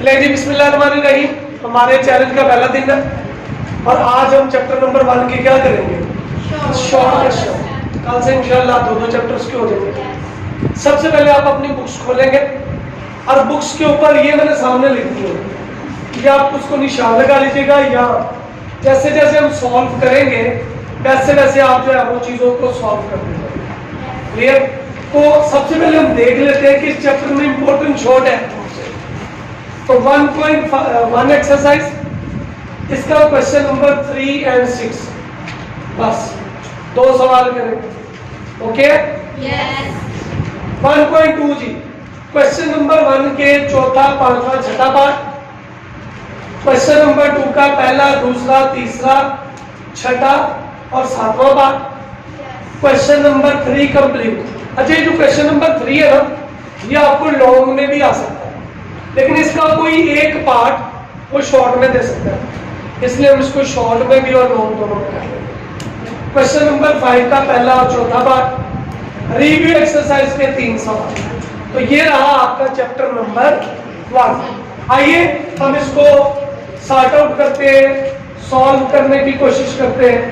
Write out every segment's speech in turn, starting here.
जी बिस्मिल्लाहिर्रहमानिर्रहीम। हमारे चैलेंज का पहला दिन है और आज हम चैप्टर नंबर 1 के क्या करेंगे, शॉर्ट क्वेश्चन। कल से इंशाल्लाह दो चैप्टर्स के हो जाएंगे। सबसे पहले आप अपनी बुक्स खोलेंगे और बुक्स के ऊपर ये मैंने सामने लिख दिया है, ये आप उसको निशान लगा लीजिएगा या जैसे जैसे हम सॉल्व करेंगे वैसे वैसे आप जो है वो चीज़ों को सॉल्व कर देंगे। क्लियर? तो सबसे पहले हम देख लेते हैं कि इस चैप्टर में इंपॉर्टेंट शॉर्ट है। तो 1.1 एक्सरसाइज, इसका क्वेश्चन नंबर 3 और 6, बस 2 सवाल करेंगे। ओके? यस। 1.2 जी, क्वेश्चन नंबर 1 के चौथा, पांचवा, छठा पार्ट, क्वेश्चन नंबर 2 का पहला, दूसरा, तीसरा, छठा और सातवां पार्ट, क्वेश्चन नंबर 3 कंप्लीट। अच्छा, ये जो क्वेश्चन नंबर 3 है ना, ये आपको लॉन्ग में भी आ सकता है, लेकिन इसका कोई एक पार्ट वो शॉर्ट में दे सकता है, इसलिए हम इसको शॉर्ट में भी और लॉन्ग दोनों में कर लेंगे। क्वेश्चन नंबर 5 का पहला और चौथा पार्ट, रिव्यू एक्सरसाइज के 3 सवाल। तो ये रहा आपका चैप्टर नंबर 1। आइए हम इसको सॉर्ट आउट करते हैं, सॉल्व करने की कोशिश करते हैं।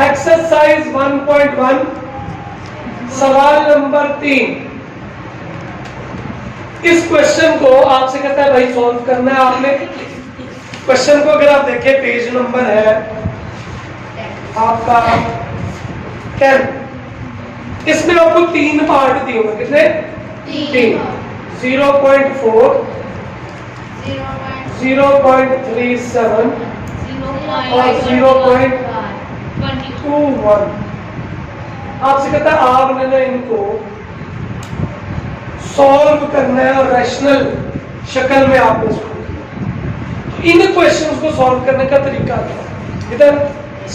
एक्सरसाइज 1.1 सवाल नंबर 3। इस क्वेश्चन को आपसे कहता है भाई सॉल्व करना है आपने। क्वेश्चन को अगर आप देखें, पेज नंबर है आपका 10। इसमें आपको 3 पार्ट दिए हुए, कितने? 3। 0.4, 0.37 और 0.21। आपसे कहता है आपने ना इनको सॉल्व करना है और रैशनल शक्ल में आपने इसको, इन क्वेश्चंस को सॉल्व करने का तरीका क्या है इधर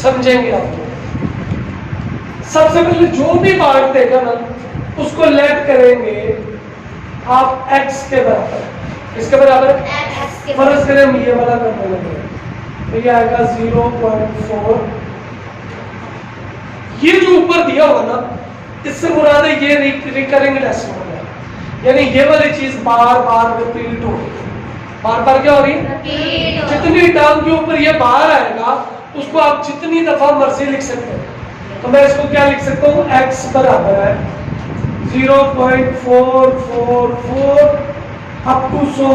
समझेंगे आप। सबसे पहले जो भी पार्ट देगा ना उसको लेट करेंगे आप x के बराबर। इसके बराबर फर्ज करें हम ये वाला करने लगे, तो ये आएगा 0.4। ये जो ऊपर दिया हुआ ना, इससे मुराद है ये रिकरिंग डेसिमल है, यानी ये वाली चीज बार बार रिपीट हो रही है। बार बार क्या हो रही है? जितनी टर्म के ऊपर ये बाहर आएगा उसको आप जितनी दफा मर्जी लिख सकते हैं। तो मैं इसको क्या लिख सकता हूँ, x बराबर है 0.444 अप टू सो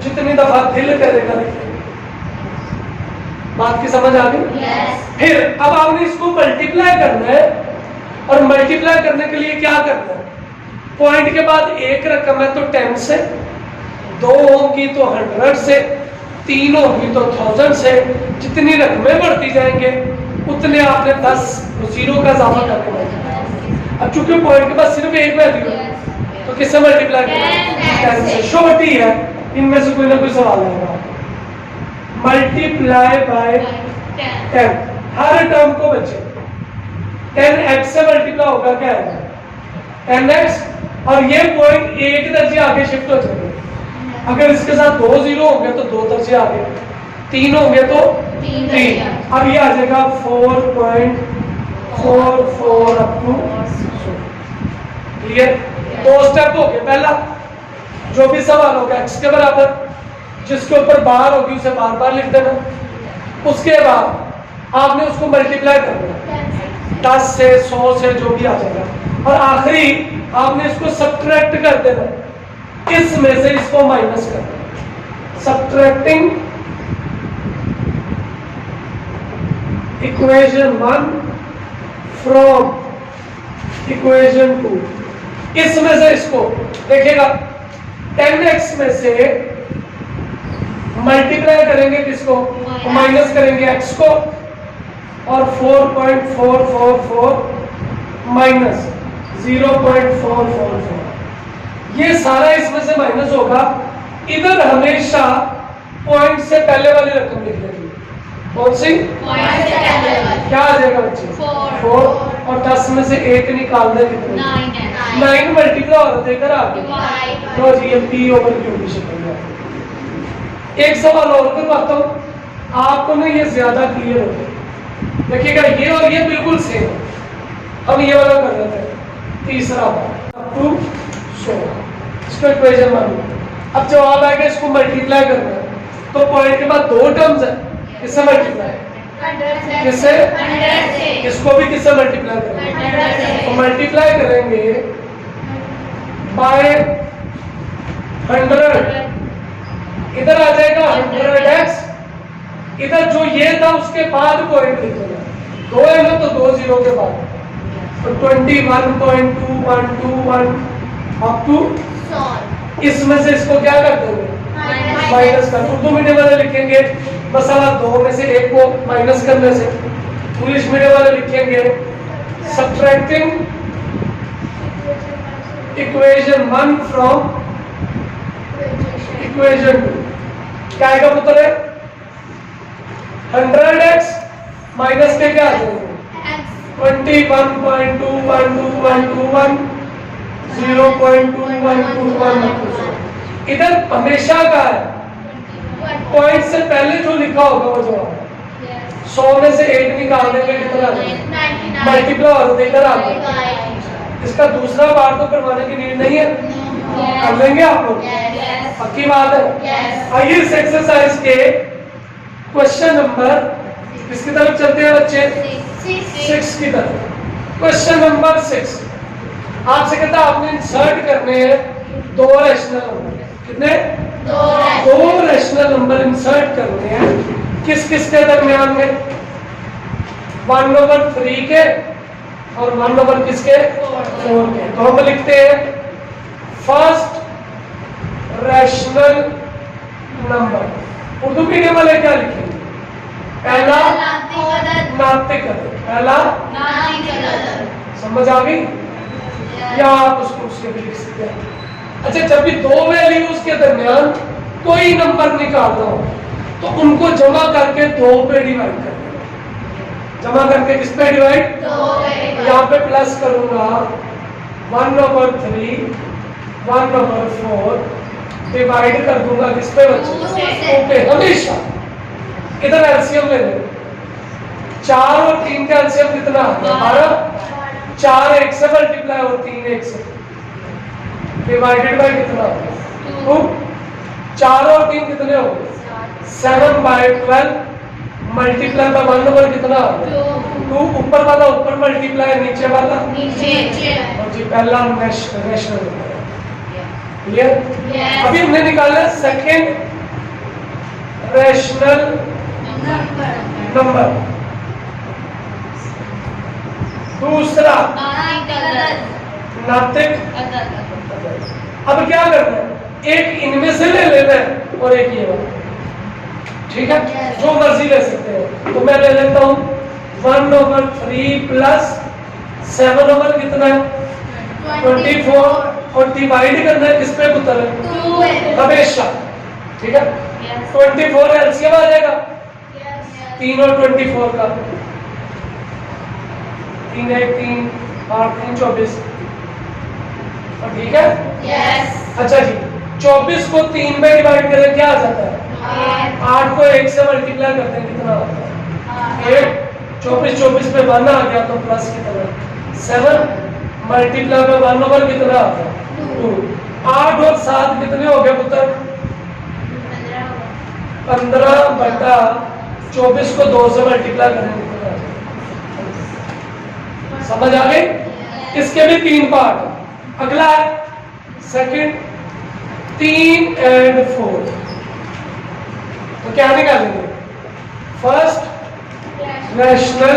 जितनी दफा दिल करेगा लिखेंगे। बात की समझ आ गई? फिर अब आपने इसको मल्टीप्लाई करना है, और मल्टीप्लाई करने के लिए क्या करना है, पॉइंट के बाद एक रकम है तो 10 से, 2 होगी तो 100 से, 3 होगी तो 1000 से, जितनी रकमें बढ़ती जाएंगे उतने आपने 10 0 का इजाफा करके मल्टीप्लाई। अब चूंकि पॉइंट के बाद सिर्फ एक वैल्यू है तो किससे मल्टीप्लाई करना? 10 से। शॉर्ट ही है, इनमें से कोई ना कोई सवाल आएगा। मल्टीप्लाई बाय 10, हर टर्म को बचे 10x से मल्टीप्लाई होगा, क्या है 10x, और ये पॉइंट एक दर्जे आगे शिफ्ट हो जाएंगे। अगर इसके साथ 2 0 होंगे तो 2 दर्जे आगे, 3 होंगे तो 3। अब ये आ जाएगा 4.44 अप टू। क्लियर? 2 स्टेप हो गए। पहला जो भी सवाल होगा x के बराबर, जिसके ऊपर बार होगी उसे बार बार लिख देना। उसके बाद आपने उसको मल्टीप्लाई कर देना 10 से, 100 से, जो भी आ जाएगा, और आखिरी आपने इसको सब्ट्रैक्ट कर देना, इसमें से इसको माइनस कर देना। सब्ट्रैक्टिंग इक्वेशन 1 फ्रॉम इक्वेशन 2, इसमें से इसको देखिएगा 10x में से मल्टीप्लाई करेंगे किसको, माइनस करेंगे x को, और 4.444 माइनस 0.444, ये सारा इसमें से माइनस होगा। इधर हमेशा पॉइंट से पहले वाली रकम लिख लेंगे। कौन सी? क्या आ जाएगा बच्चे? 4, और 10 में से 1 निकालना कितने? 9 मल्टीप्लाई हो रहा है आगे, तो जी ये p ओवर q की शक्ल में। एक सवाल और करवाता हूँ, आपको ना ये ज्यादा क्लियर हो जाए। देखिएगा ये और ये बिल्कुल सेम है, हम ये वाला कर लेते हैं। तीसरा अप टू 100, इसको इक्वेशन मान लो। अब जवाब आएगा, इसको मल्टीप्लाई करना है, तो पॉइंट के बाद दो टर्म्स है, किससे मल्टीप्लाई, किससे, इसको भी किससे मल्टीप्लाई करेंगे, तो मल्टीप्लाई करेंगे बाय 100, इधर आ जाएगा 100x, इधर जो ये था उसके बाद पॉइंट लिख देना, दो है ना तो 2 जीरो के बाद, तो 21.2121 अप टू, इसमें से इसको क्या कर देंगे, माइनस कर, उर्दू मीडियम वाले लिखेंगे मसाला 2 में से 1 को माइनस करने से, इंग्लिश मीडियम वाले लिखेंगे सब्ट्रैक्टिंग इक्वेशन 1 फ्रॉम इक्वेशन 2, क्या आएगा पुत्र है, 100x माइनस के क्या आ जाएंगे 21.2121 0.2121, इधर हमेशा का है, पॉइंट से पहले जो लिखा होगा वो जवाब, 100 में से 8 निकाल देंगे कितना आ जाएगा, मल्टीप्लाई और इधर आ जाएगा, इसका दूसरा बार तो करवाने की नीड नहीं है, कर लेंगे आप लोग, पक्की बात है। आइए इस एक्सरसाइज के क्वेश्चन नंबर किसकी तरफ चलते हैं बच्चे, 6 की तरफ। क्वेश्चन नंबर 6 आपसे कहता है आपने इंसर्ट करने हैं दो रैशनल नंबर, कितने, दो रैशनल नंबर इंसर्ट करने हैं, किस किस के दरमियान में, 1/3 के और 1 किसके 4 के, तो हम लिखते हैं first rational number, Urdu medium वाले क्या लिखेंगे, पहला नातिक अदद, पहला समझ आ गई, या आप उसको उसके भी लिख सकते हैं। अच्छा, जब भी दो वैल्यूज के दरमियान कोई नंबर निकालना हो तो उनको जमा करके 2 पे डिवाइड कर देना, जमा करके किस पे डिवाइड, यहाँ पे प्लस करूंगा 1/3 1/4 डिवाइड कर दूंगा किस पे बच्चे, ओके, हमेशा। इधर एलसीएम ले लें, 4 और 3 का एलसीएम कितना आता है 12, 4 1 से मल्टीप्लाई और 3 1 से डिवाइडेड बाय कितना, 2, 4 और 3 कितने हो गए 7/12 मल्टीप्लाई बाय 1 कितना 2, ऊपर वाला ऊपर मल्टीप्लाई नीचे वाला नीचे, और जी पहला रैशनल क्लियर। अभी हमने निकाला सेकंड रैशनल नंबर, दूसरा नातिक अदद। अब क्या करना है, एक इनमें से ले लेना है और एक ये वाला, ठीक है, जो मर्जी ले सकते हैं, तो मैं ले लेता हूं 1/3 प्लस 7 कितना है 24, और डिवाइड करना है किस पे पुत्र है, हमेशा, ठीक है, 24 एलसीएम आ जाएगा 3 और 24 का, 3 1 3 8 3 24, ठीक है, अच्छा जी, 24 को 3 में डिवाइड करें क्या आ जाता है 8 को 1 से मल्टीप्लाई करते हैं कितना आता है 8, 24 पे 1 आ गया तो प्लस कितना 7 मल्टीप्लाई में 1 कितना आता है 2, 8 और 7 कितने हो गए पुत्र 15/24 को 2 से मल्टीप्लाई करेंगे कितना, समझ आ गई। इसके भी 3 पार्ट, अगला है सेकंड 3 और 4, तो क्या निकालेंगे फर्स्ट रैशनल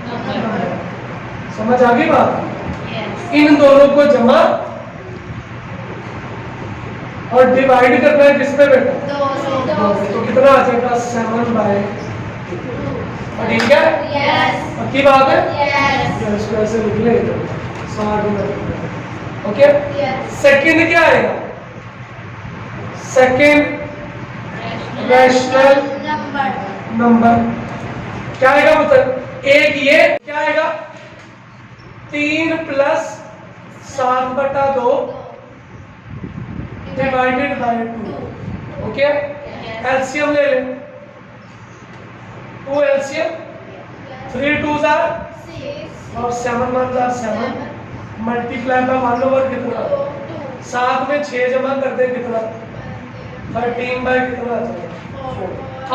नंबर, समझ आ गई बात, इन दोनों को जमा और डिवाइड करना है किस पे बेटा 2, तो कितना आ जाएगा 7/2, ठीक है, पक्की बात है, इसको ऐसे लिख ले 60 में, ओके। सेकंड क्या आएगा, सेकंड रैशनल नंबर क्या आएगा पुत्र, एक ये क्या आएगा 3 plus 7/2 divided by 2, okay, LCM ले लें, 2 एलसीएम 3 2s are 6 और 7 1s are 7 मल्टीप्लाई बाय 1 कितना 7 में 6 जमा कर दे कितना 13 बाय कितना आ जाएगा?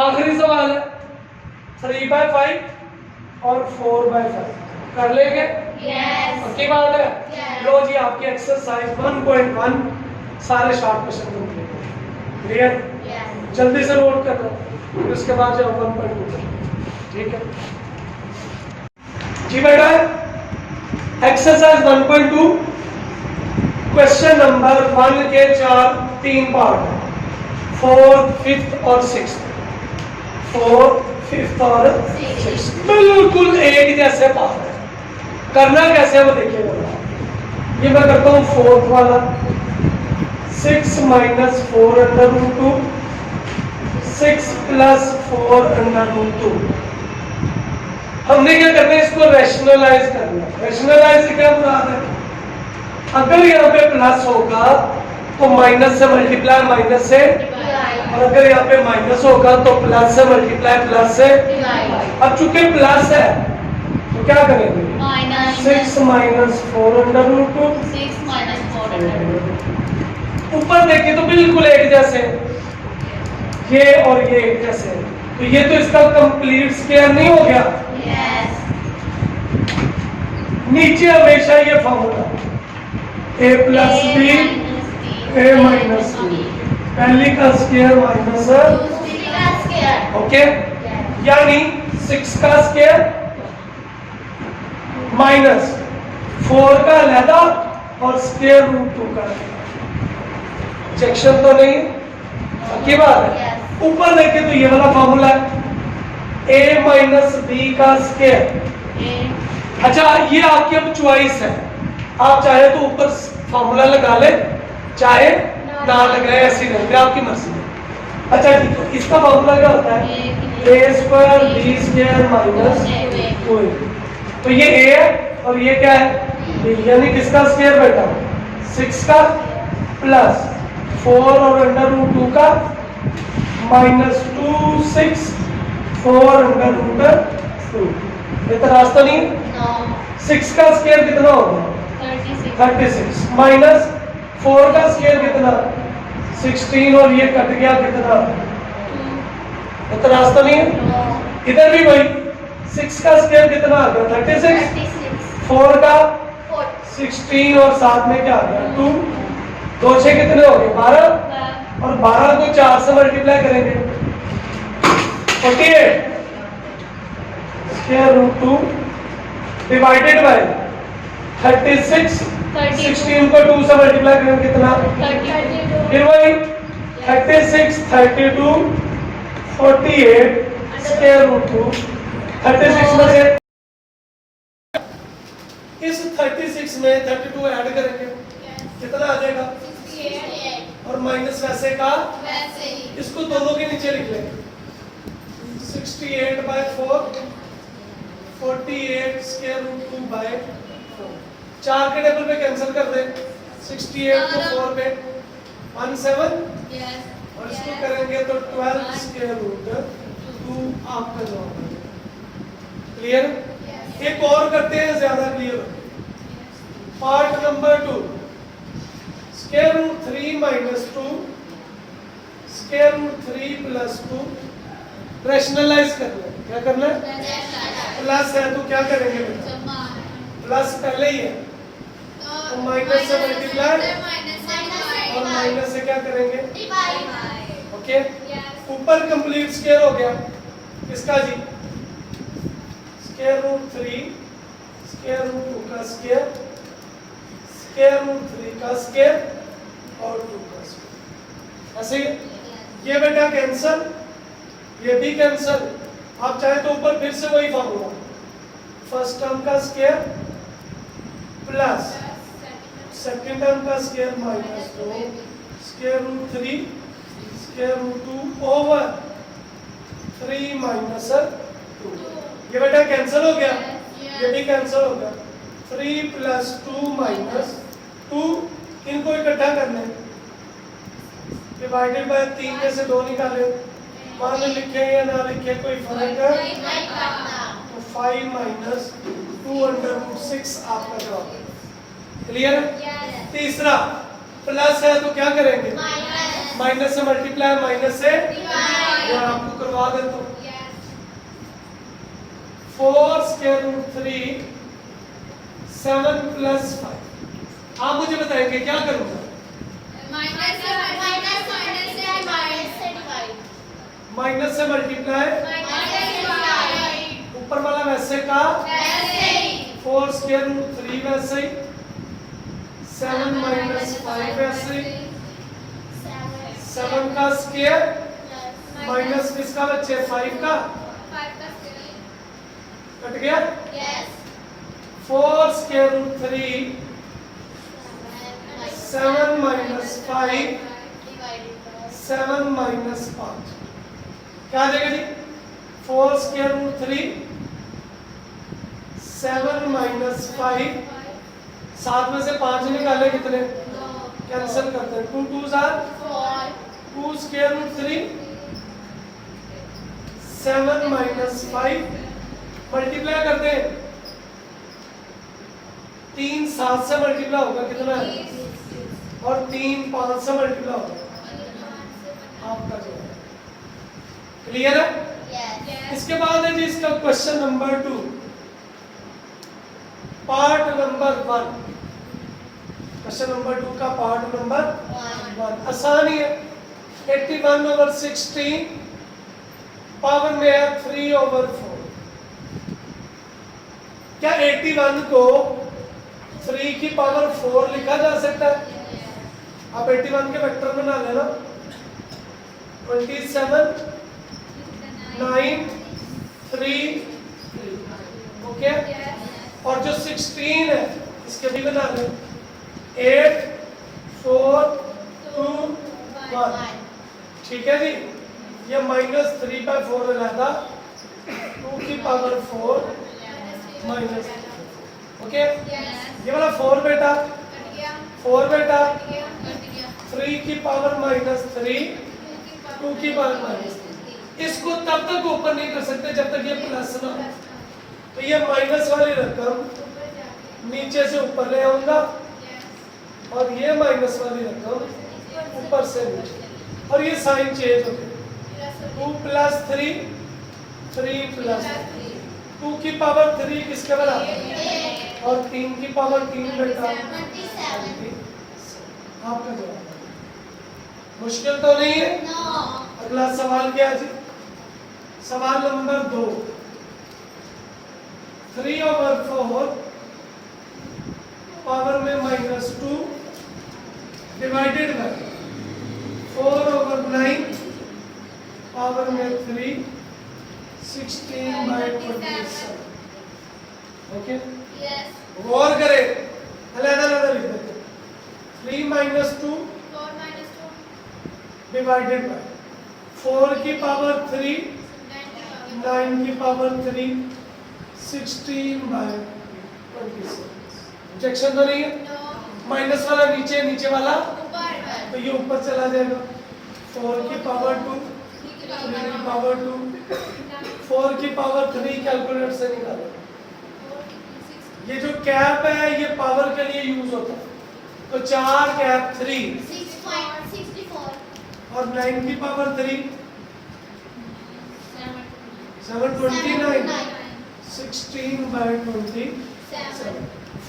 आखिरी सवाल है 3/5 और 4/5 कर लेंगे? पक्की बात है? लो जी, आपकी एक्सरसाइज 1.1 सारे शॉर्ट क्वेश्चन कंप्लीट। क्लियर? जल्दी से नोट कर लो, फिर उसके बाद जाओ 1.2। ठीक है जी बेटा। एक्सरसाइज 1.2 क्वेश्चन नंबर 1 के 3 पार्ट है, 4th, 5th और 6th। 4th, 5th और 6th बिल्कुल एक जैसे पार्ट है। करना कैसे वो देखिएगा। ये मैं करता हूँ 4th वाला, 6 minus 4 under root 2, 6 plus 4 under root 2। हमने क्या करना है, इसको रैशनलाइज करना है। रैशनलाइज से क्या मुराद है? अगर यहाँ पे प्लस होगा तो माइनस से मल्टीप्लाई माइनस से, और अगर यहाँ पे माइनस होगा तो प्लस से मल्टीप्लाई प्लस से। अब चूंकि प्लस है तो क्या करेंगे? 6 minus 4 under root 2। 6 minus 4 under root. ऊपर देखिए तो बिल्कुल एक जैसे, ये और ये एक जैसे, तो ये तो इसका कंप्लीट स्क्वायर नहीं हो गया? नीचे हमेशा ये formula a plus b a minus b, पहली का स्क्वायर माइनस दूसरी का स्क्वायर। ओके, यानी 6 का स्क्वायर माइनस 4 का अलहदा और स्क्वायर रूट 2 का। सेक्शन तो नहीं की बात है? ऊपर देखे तो ये वाला फॉर्मूला है a माइनस बी का स्क्वायर। अच्छा, ये आपकी अब चॉइस है, आप चाहे तो ऊपर फॉर्मूला लगा ले, चाहे ना लगाए, ऐसी रहेंगे, आपकी मर्जी है। अच्छा ठीक है, इसका फॉर्मूला क्या होता है? a square b square minus 2a। तो ये a है और ये क्या है? b, यानी किसका स्क्वायर बेटा? 6 का प्लस 4 और अंडर रूट 2 का माइनस 2 6 4 अंडर रूट 2। इतना तो नहीं? 6 का स्क्वायर कितना होगा? 36 माइनस 4 का स्क्वायर कितना? 16 और ये कट गया कितना? इतना तो नहीं? इधर भी वही 6 का स्क्वायर कितना आ गया? 36। 4 का 16 और साथ में क्या आ गया? 2। 2 6 कितने हो गए? 12, और 12 को 4 से मल्टीप्लाई करेंगे 48 स्क्वायर रूट 2 डिवाइडेड बाय 36। 16 को 2 से मल्टीप्लाई करेंगे कितना? 32। फिर वही 36 32 48 स्क्वायर रूट 2। 36 में से इस 36 में 32 ऐड करेंगे कितना आ जाएगा? और माइनस वैसे का इसको दोनों के नीचे लिख लेंगे 68/4 48 स्क्वायर रूट 2 बाय 4। 4 के टेबल पे कैंसिल कर दें, 68 को 4 पे 17 और इसको करेंगे तो 12 स्क्वायर रूट 2 आपका जवाब है। क्लियर? एक और करते हैं ज्यादा clear. Part number 2 square root 3 minus 2 square root 3 plus 2। Rationalise करना है। क्या करना है? प्लस है तो क्या करेंगे बेटा? प्लस पहले ही है तो माइनस से मल्टीप्लाई और माइनस से क्या करेंगे? ओके, ऊपर कंप्लीट स्क्वायर हो गया किसका जी? स्क्वायर रूट 3 स्क्वायर रूट 2 का स्क्वायर स्क्वायर रूट 3 का स्क्वायर और 2 का स्क्वायर। ऐसे ये बेटा कैंसल, ये भी कैंसल। आप चाहे तो ऊपर फिर से वही फॉर्मूला, फर्स्ट टर्म का स्क्वायर प्लस सेकंड टर्म का square minus 2 square root 3 square root 2 over 3 minus 2। ये बेटा कैंसिल हो गया, ये भी कैंसिल हो गया। 3 प्लस 2 माइनस 2, इनको इकट्ठा करने डिवाइडेड बाय 3 में से 2 निकाले, मान लिखे या ना लिखे कोई फर्क है? तो 5 माइनस 2 अंडर रूट 6 आपका जवाब है। क्लियर? तीसरा प्लस है तो क्या करेंगे? माइनस से मल्टीप्लाई, माइनस से Divide. ये आपको करवा देता हूँ। 4 स्क्वायर रूट 3 7 प्लस 5। आप मुझे बताएंगे क्या करूँगा? Minus से divide. माइनस से मल्टीप्लाई, Minus से divide. ऊपर वाला वैसे का, वैसे ही. 4 स्क्वायर रूट 3 वैसे ही, 7 माइनस 5 वैसे ही, 7 का स्क्वायर माइनस किसका बच्चे 5 का कट गया। Yes. 4 square root 3 7 minus 5 7 minus 5 क्या आ जाएगा जी? 4 स्क्वायर रूट 3 7 माइनस 5, 7 में से 5 निकाले कितने? कैंसिल करते हैं, 2 2 जार 2 स्क्वायर रूट 3 7 माइनस 5 मल्टीप्लाई करते हैं, 3 7 से मल्टीप्लाई होगा कितना है? और 3 5 से मल्टीप्लाई होगा आपका जवाब। क्लियर है? Yes. इसके बाद है जी इसका question number 2, part number 1। Question number 2 का पार्ट नंबर 1 आसान ही है। 81 ओवर 16 पावर में है 3 ओवर 4। क्या 81 को 3 की पावर 4 लिखा जा सकता है? आप 81 के वेक्टर बना लेना, 27 9 3 ओके। और जो 16 है इसके भी बना लें, 8 4 2 1 ठीक है जी। ये -3/4 रहता, 2 की पावर 4 माइनस ओके। ये वाला 4 बेटा 4 बेटा 3 की पावर -3 2 की पावर -3। इसको तब तक ऊपर नहीं कर सकते जब तक ये प्लस ना हो। तो ये माइनस वाली रकम नीचे से ऊपर ले आऊंगा और ये माइनस वाली रकम ऊपर से नीचे, और ये साइन चेंज हो गया। 2 + 3 3 + 2 की पावर 3 किसके बराबर और 3 की पावर 3 बेटा 27. आपका जवाब। मुश्किल तो नहीं है। No. अगला सवाल क्या है जी? सवाल नंबर 2, 3 ओवर 4 पावर में -2 डिवाइडेड बाय 4 ओवर 9 पावर में 3 16/27 ओके। Yes. गौर करें, अलग-अलग लिख देते हैं। 3 - 2 4 - 2. डिवाइडेड बाय 4 की पावर 3 9 की पावर 3 16/27। ऑब्जेक्शन तो नहीं है? No. माइनस वाला नीचे, नीचे वाला ऊपर. तो ये ऊपर चला जाएगा। 4 की पावर 2 3 की पावर 2 4 की पावर 3 कैलकुलेटर से निकालो। ये जो कैप है ये पावर के लिए यूज होता है, तो 4 कैप 3 6.64. और 9 की पावर 3 729 16/27।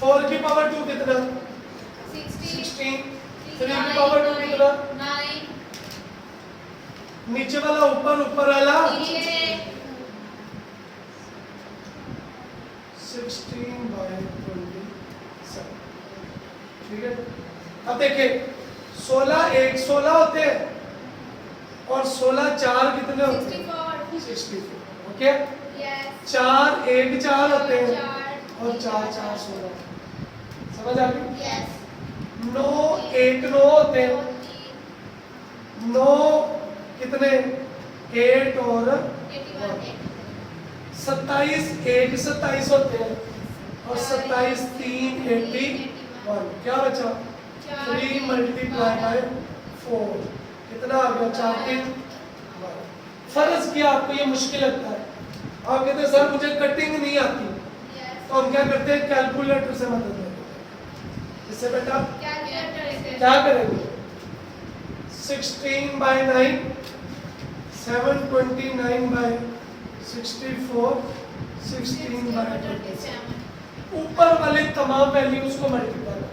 4 की पावर 2 कितना 16, 3 की पावर 2 कितना, 9. नीचे वाला ऊपर, ऊपर वाला 16/27 ठीक है। अब देखिए 16 1 16 होते हैं और 16 4 कितने होते हैं 64 ओके। 4 1 4 होते हैं और 4 4 16 समझ आ गई। Yes. 9 1 9 होते हैं, 9 कितने 8 और 27 1 27 होते हैं और 27 3 81। क्या बचा 3 × 4 कितना आ गया 4 3 12। फर्ज किया आपको ये मुश्किल लगता है, आप कहते हैं सर मुझे कटिंग नहीं आती, तो हम क्या करते हैं कैलकुलेटर से मदद लेते हैं। इससे बेटा क्या करेंगे 16/9, 729/64, 16/27। ऊपर वाले तमाम वैल्यूज को मल्टीप्लाई करो।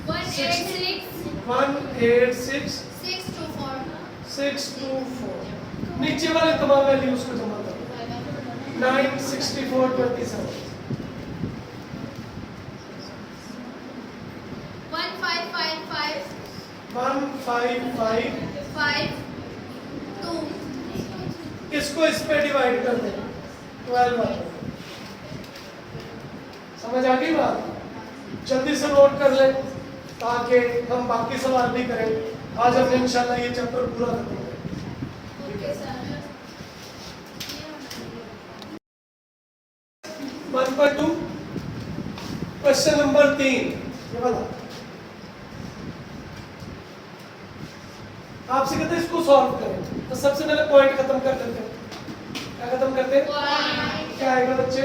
186 186 624 624। नीचे वाले तमाम वैल्यूज को जमा करो। 9 64 27। 1555 155। 52 इसको इस पे डिवाइड कर दे 12 वाले। समझ आ गई बात? जल्दी से नोट कर ले ताकि हम बाकी सवाल भी करें। आज हमने इंशाल्लाह ये चैप्टर पूरा कर देंगे। Okay sir 1/2 question number 3। ये वाला आपसे कहते हैं इसको सॉल्व करें, तो सबसे पहले पॉइंट खत्म कर देते हैं। क्या खत्म करते हैं? क्या आएगा बच्चे?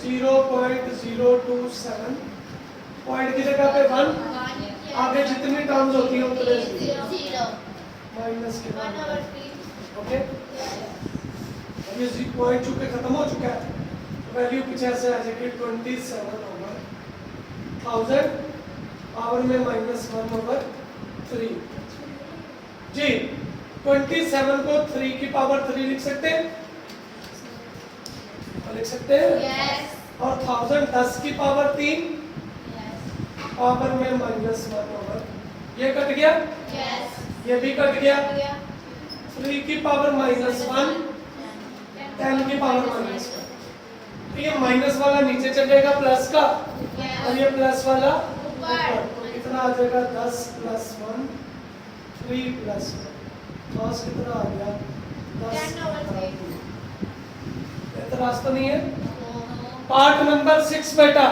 0.027। पॉइंट की जगह पे 1, आगे जितनी टर्म्स होती हैं उतने 0 माइनस के 1 बाद। over 3 ओके, ये पॉइंट चूंकि खत्म हो चुका है, वैल्यू कुछ ऐसे आ जाएगी 27/1000 पावर में -1/3। जी 27 को 3 की पावर 3 लिख सकते हैं? लिख सकते हैं। yes और 1000 10 की पावर 3 yes पावर में -1/। ये कट गया, yes ये भी कट गया। 3 की पावर -1, 10 की पावर -1। तो ये माइनस वाला नीचे चलेगा प्लस का, और ये प्लस वाला ऊपर। तो कितना आ जाएगा? 10 + 1 3 + 1। cos कितना आ गया? 10/3। एतराज तो नहीं है? पार्ट नंबर 6 बेटा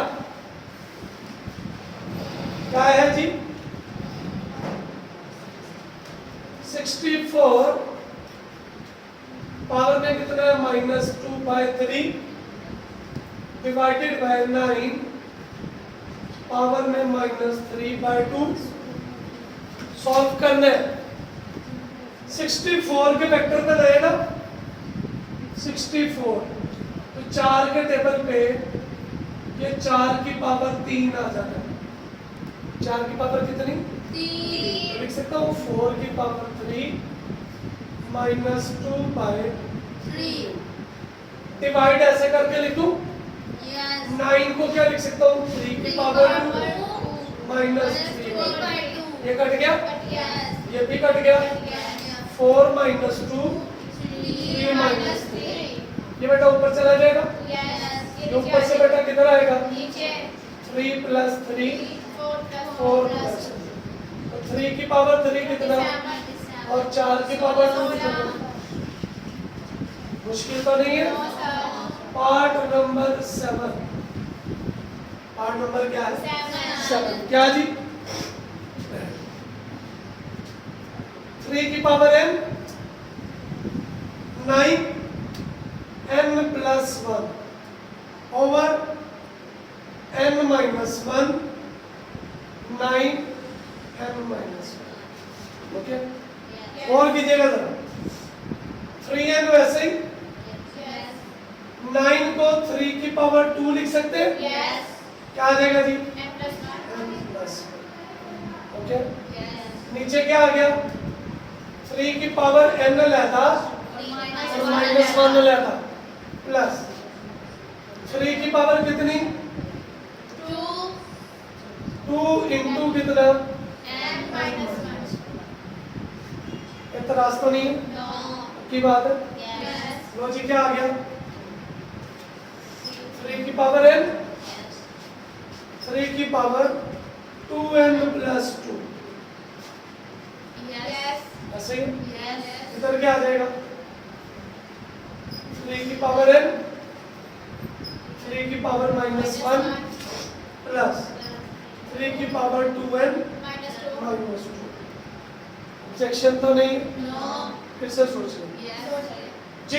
क्या है जी? 64 पावर में कितना है? -2/3 डिवाइडेड बाय 9 पावर में -3/2। सॉल्व करना है। 64 के वेक्टर पे लाए ना 64, तो 4 के टेबल पे ये 4 की पावर 3 आ जाता है। 4 की पावर कितनी? 3 लिख सकता हूँ 4 की पावर 3 -2/3। डिवाइड ऐसे करके लिख दूं। yes 9 को क्या लिख सकता हूँ? 3 की पावर 2 -3/2। ये कट गया, yes ये भी कट गया। yes 4 - 2 3 minus 3 ये बेटा ऊपर चला जाएगा। yes ये ऊपर से बेटा किधर आएगा? नीचे 3 + 3 4 4 + 3। तो 3 की पावर 3 कितना? और 4 की पावर 2 कितना? मुश्किल तो नहीं है? Part number 7। पार्ट नंबर क्या है? 7। क्या जी? 3 की power n 9 n + 1 over n - 1 9 n - 1। Okay, और कीजिएगा जरा। 3n वैसे ही 9 को 3 की पावर 2 लिख सकते हैं। क्या आ जाएगा जी? n + 1। ओके, नीचे क्या आ गया? 3 की पावर n लेता और -1 लेता प्लस 3 की पावर कितनी? 2 इंटू कितना? एतराज तो नहीं की बात है? लो जी क्या आ गया? 3 की पावर n 3 की पावर 2n + 2 ऐसे ही इधर क्या आ जाएगा? 3 की पावर n 3 की पावर -1 प्लस 3 की पावर 2n -2। ऑब्जेक्शन तो नहीं? फिर से सोच लो जी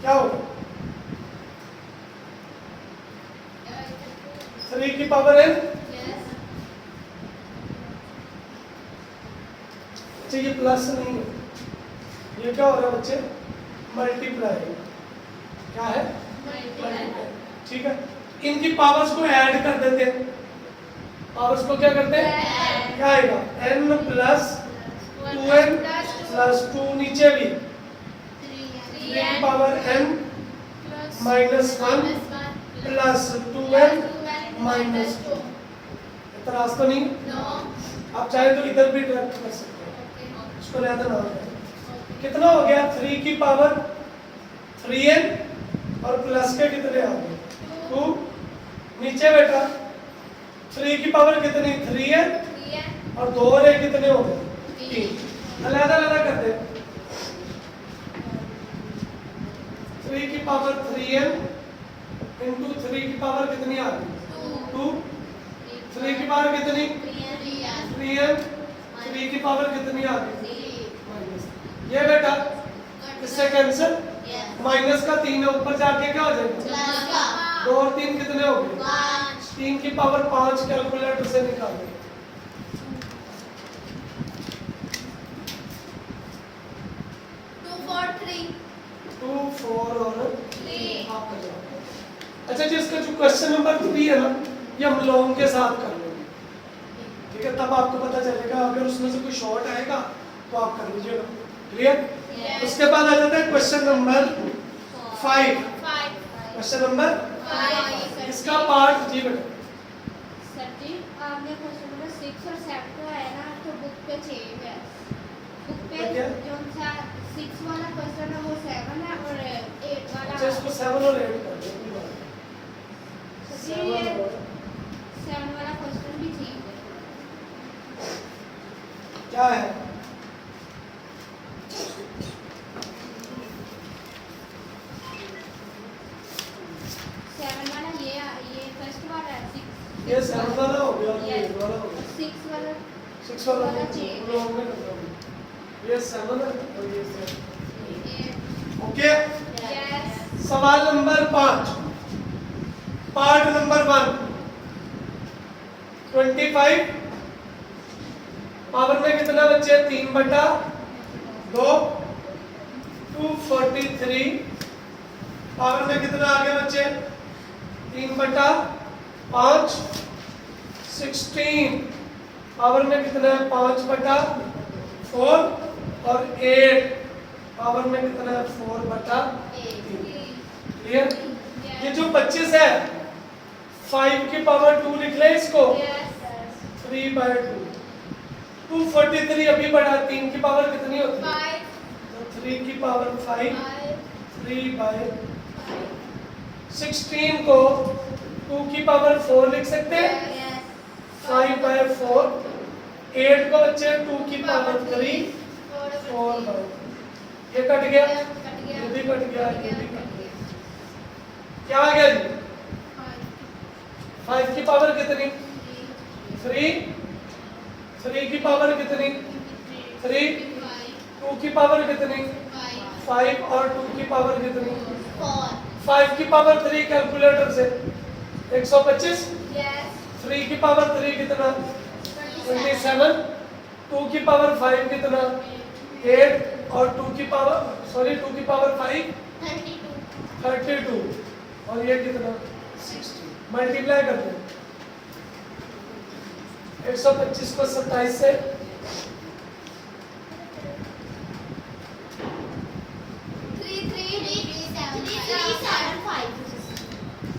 क्या होगा? 3 की पावर n अच्छा ये प्लस नहीं है, ये क्या हो रहा है बच्चे, मल्टीप्लाई। क्या है, मल्टीप्लाई। ठीक है, इनकी पावर्स को ऐड कर देते हैं। पावर्स को क्या करते हैं, ऐड। क्या आएगा, n प्लस 2n प्लस 2, नीचे भी 3 power n minus 1 plus 2n minus 2। इतराज तो नहीं, आप चाहे तो इधर भी डायरेक्ट कर सकते हैं, इसको ज्यादा ना हो। कितना हो गया, 3 की पावर 3n और प्लस के कितने आ गए 2, नीचे बेटा 3 की पावर कितनी 3n और 2 और 1 कितने हो गए 3, अलग अलग कर दे। 3 की पावर 3n इंटू 3 की पावर कितनी आ गई 2, 3 की पावर कितनी 3n, 3 की पावर कितनी आ गई माइनस, ये बेटा इससे कैंसिल, माइनस का 3 है ऊपर जाके क्या हो जाएगा 2 और 3 कितने हो गए 3 की पावर 5, कैलकुलेटर से निकालो। 2 4 और 3 आपका जवाब। अच्छा जी, इसका जो क्वेश्चन नंबर 3 है ना, ये हम लॉन्ग के साथ कर लेंगे, ठीक है, तब आपको पता चलेगा। अगर उसमें से कोई शॉर्ट आएगा तो आप कर लीजिएगा, क्लियर। उसके बाद आ जाता है क्वेश्चन नंबर 5। क्वेश्चन नंबर, इसका पार्ट जी बेटा, सर जी आपने क्वेश्चन नंबर 6 और 7 को है ना, तो बुक पे चेंज है। बुक पे क्या? जो सा 6 वाला क्वेश्चन है वो 7 है और 8 वाला। अच्छा इसको 7 और 8 कर दो, कोई बात नहीं। सर जी ये 7 वाला क्वेश्चन भी चेंज है। क्या है, सेवन वाला ये फर्स्ट वाला है 6। ये 7 वाला हो गया और ये 8 वाला हो गया। 6 वाला 6 वाला वाला change। लॉन्ग में कर दो, ये 7 है और ये 7। Okay, yes. सवाल नंबर 5, पार्ट नंबर 1, 25 पावर में कितना बच्चे 3 बटा 2, 243 पावर में कितना आगे बच्चे 3 बटा 5, 16 पावर में कितना है 5 बटा 4 और 8 पावर में कितना है 4 बटा 3। क्लियर। ये जो 25 है 5 की पावर 2 लिख ले इसको, 3/2। 243 अभी बढ़ा, 3 की पावर कितनी होती है तो 3 की पावर 5, 3/5। 16 को 2 की पावर 4 लिख सकते हैं, 5/4। 8 को बच्चे 2 की पावर 3, 4/4। ये कट गया, ये भी कट गया, ये भी कट गया। क्या आ गया जी, 5 की पावर कितनी 3, 3 की पावर कितनी 3, 2 की पावर कितनी 5 और 2 की पावर कितनी 5 की पावर 3 कैलकुलेटर से 125, 3 की पावर 3 कितना 27, 2 की पावर 5 कितना 8 और 2 की पावर 5 32 और ये कितना 60। मल्टीप्लाई कर दो 125 को 27 से,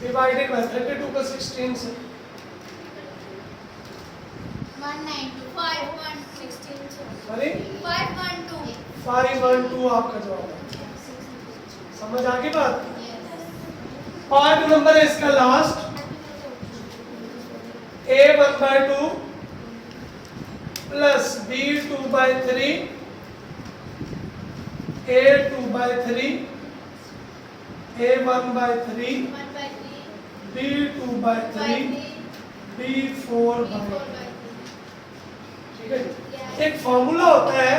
डिवाइडेड बाय 32 को 16 से, 512 आपका जवाब है। समझ आ गई बात। पार्ट नंबर है इसका last, a1/2 plus b2/3 a2/3 a1/3 b2/3 b4/3। ठीक है जी। एक फॉर्मूला होता है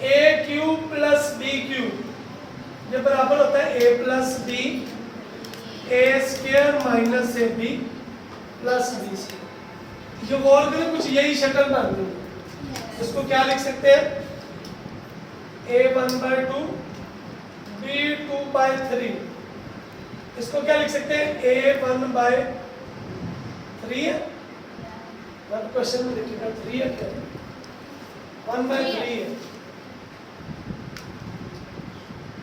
a cube plus b cube, ये बराबर होता है a plus b a square minus a b plus b square. ये वर्ग में कुछ यही शक्ल बन रही है, इसको क्या लिख सकते हैं? a1/2 b2/3। इसको क्या लिख सकते हैं? a1/3 है, क्वेश्चन में लिखिएगा 3 है क्या? 1/3 है,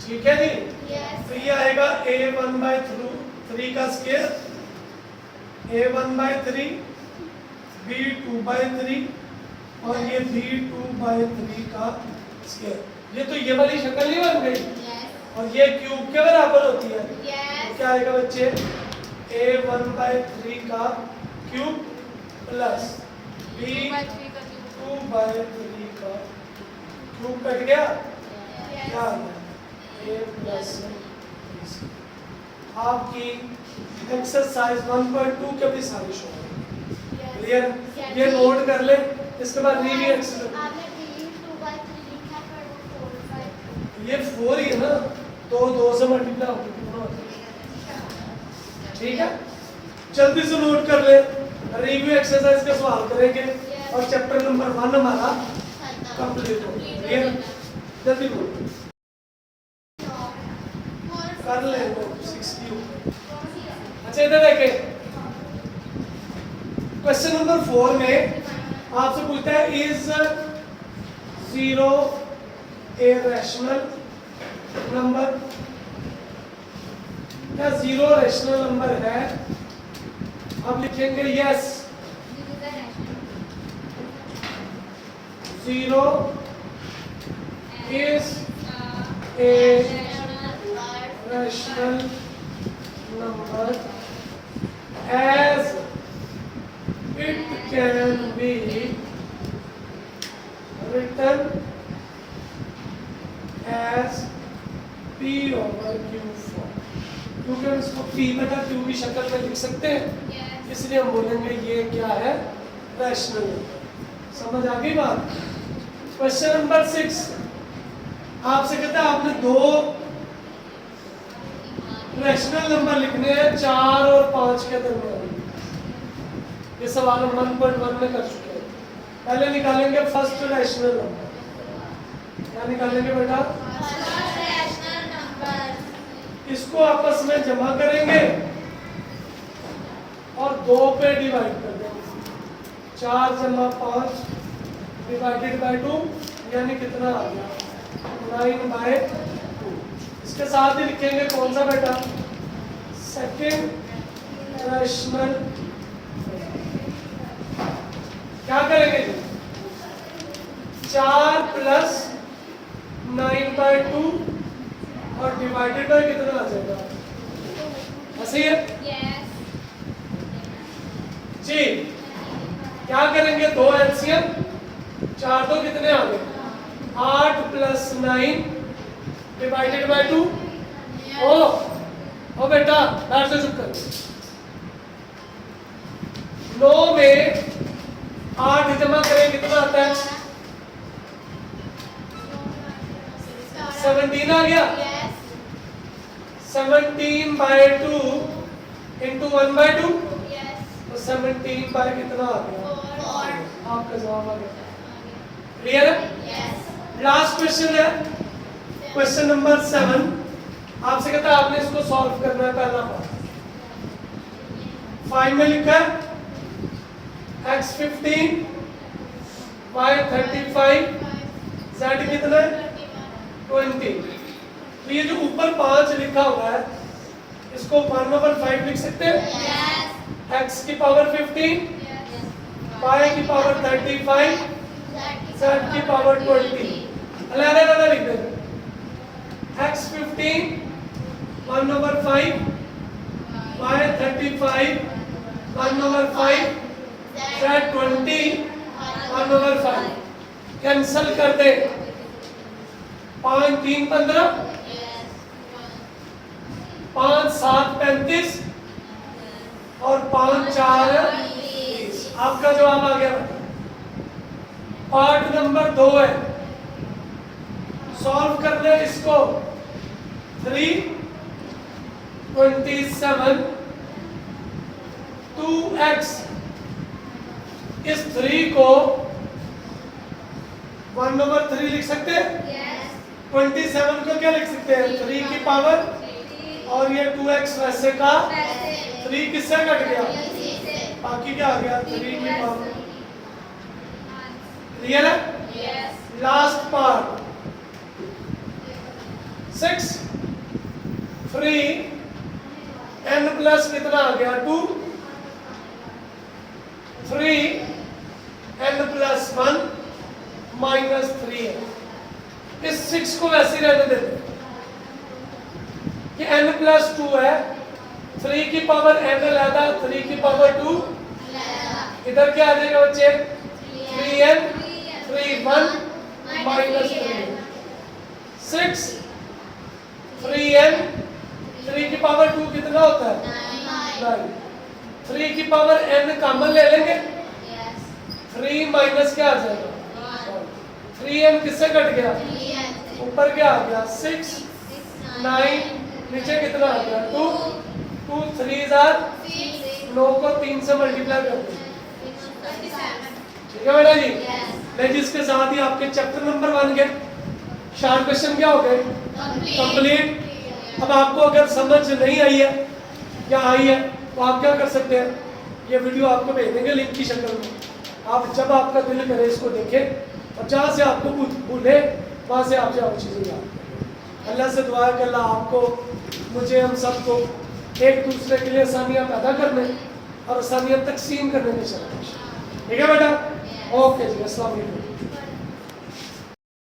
ठीक है जी। तो ये आएगा a1/3 का स्क्वायर, a1/3 b2/3 और ये b2/3 का स्क्वायर। ये तो ये वाली शक्ल नहीं बन गई, और ये क्यूब के बराबर होती है। तो क्या आएगा बच्चे? a1/3 का क्यूब प्लस b2/3 का क्यूब कट गया, क्या आ गया? a प्लस आपकी एक्सरसाइज 1.2 के भी सारी शो है। क्लियर? ये नोट कर ले, इसके बाद रीवी एक्सरसाइज। ये 4 ही है ना, तो 2 से मल्टीप्लाई होगा, ठीक है। जल्दी से नोट कर ले, रिव्यू एक्सरसाइज का सवाल करेंगे और चैप्टर नंबर 1 हमारा कंप्लीट हो गया। क्लियर? जल्दी बोलो, कर ले 60। अच्छा इधर देखें, क्वेश्चन नंबर 4 में आपसे पूछता है इज 0 ए रैशनल नंबर? क्या 0 रैशनल नंबर है? अब लिखेंगे yes, 0 is a rational number as it can be written as p over q form। क्योंकि हम इसको p बटा q की शक्ल में लिख सकते हैं, इसलिए हम बोलेंगे ये क्या है? Rational number. समझ आ गई बात? क्वेश्चन नंबर 6 आपसे कहता है आपने 2 रैशनल नंबर लिखने हैं 4 और 5 के दरमियान। ये सवाल हम 1.1 में कर चुके हैं। पहले निकालेंगे फर्स्ट रैशनल नंबर। क्या निकालेंगे बेटा? इसको आपस में जमा करेंगे और 2 पे डिवाइड कर देंगे। 4 जमा 5 डिवाइडेड बाय 2 यानी कितना आ गया? 9/2। इसके साथ ही लिखेंगे कौन सा बेटा? Second rational. क्या करेंगे जी? 4 प्लस 9/2 और डिवाइडेड बाय कितना आ जाएगा? ऐसे ही है जी। क्या करेंगे? 2 एलसीएम, 4 तो कितने आ गए? 8 प्लस 9 डिवाइडेड बाय 2। ओ बेटा बैठ से चुप कर। 9 में 8 जमा करें कितना आता है? 17 आ गया। 17/2 इंटू 1/2 तो 17 बाय कितना आ गया? आपका जवाब आ गया। क्लियर है? लास्ट क्वेश्चन है क्वेश्चन नंबर 7। आपसे कहता है आपने इसको सॉल्व करना है। पहला पार्ट 5 में लिखा है x15 y35 z कितना है? 20। तो ये जो ऊपर 5 लिखा हुआ है इसको 1/5 लिख सकते हैं। x की पावर 15, y की पावर 35, z की पावर 20। अलग-अलग लिख देंगे। x15 1/5, y35 1/5, z20 1/5। कैंसल कर दे। 5 3 15, 5 7 35 और 5 4 20। आपका जवाब आ गया। पार्ट नंबर 2 है, सॉल्व कर ले इसको। 327 2x। इस 3 को 1/3 लिख सकते हैं। Yes. 27 को क्या लिख सकते हैं? 3 की पावर, और ये 2x वैसे का 3 किससे कट गया? बाकी क्या आ गया? 3 की पावर। क्लियर है? Yes. Last part 6 3 n plus कितना आ गया? 2 3 n प्लस 1 माइनस 3 है। इस 6 को वैसे ही रहने देते हैं कि n प्लस 2 है, 3 की पावर n अलहदा, 3 की पावर 2, इधर क्या आ जाएगा बच्चे? 3n 3 1 माइनस 3 6 3n 3 की पावर 2 कितना होता है? 9। 3 की पावर n कॉमन ले लेंगे, 3 माइनस क्या आ जाएगा? 3n किससे कट गया? ऊपर क्या आ गया? 6 9, नीचे कितना आ गया? 2 2 3 9 को 3 से मल्टीप्लाई कर दें। ठीक है बेटा जी? लेकिन इसके साथ ही आपके चैप्टर नंबर 1 के शॉर्ट क्वेश्चन क्या हो गए? कंप्लीट। अब आपको अगर समझ नहीं आई है या आई है तो आप क्या कर सकते हैं? ये वीडियो आपको भेज देंगे लिंक की शक्ल में। आप जब आपका दिल करे इसको देखें, और जहाँ से आपको भूले वहाँ से आप जाओ चीज़ें याद करें। अल्लाह से दुआ है कि अल्लाह आपको, मुझे, हम सबको एक दूसरे के लिए आसानियाँ पैदा करने और आसानियाँ तकसीम करने में चले। ठीक है बेटा? ओके जी, अस्सलाम वालेकुम।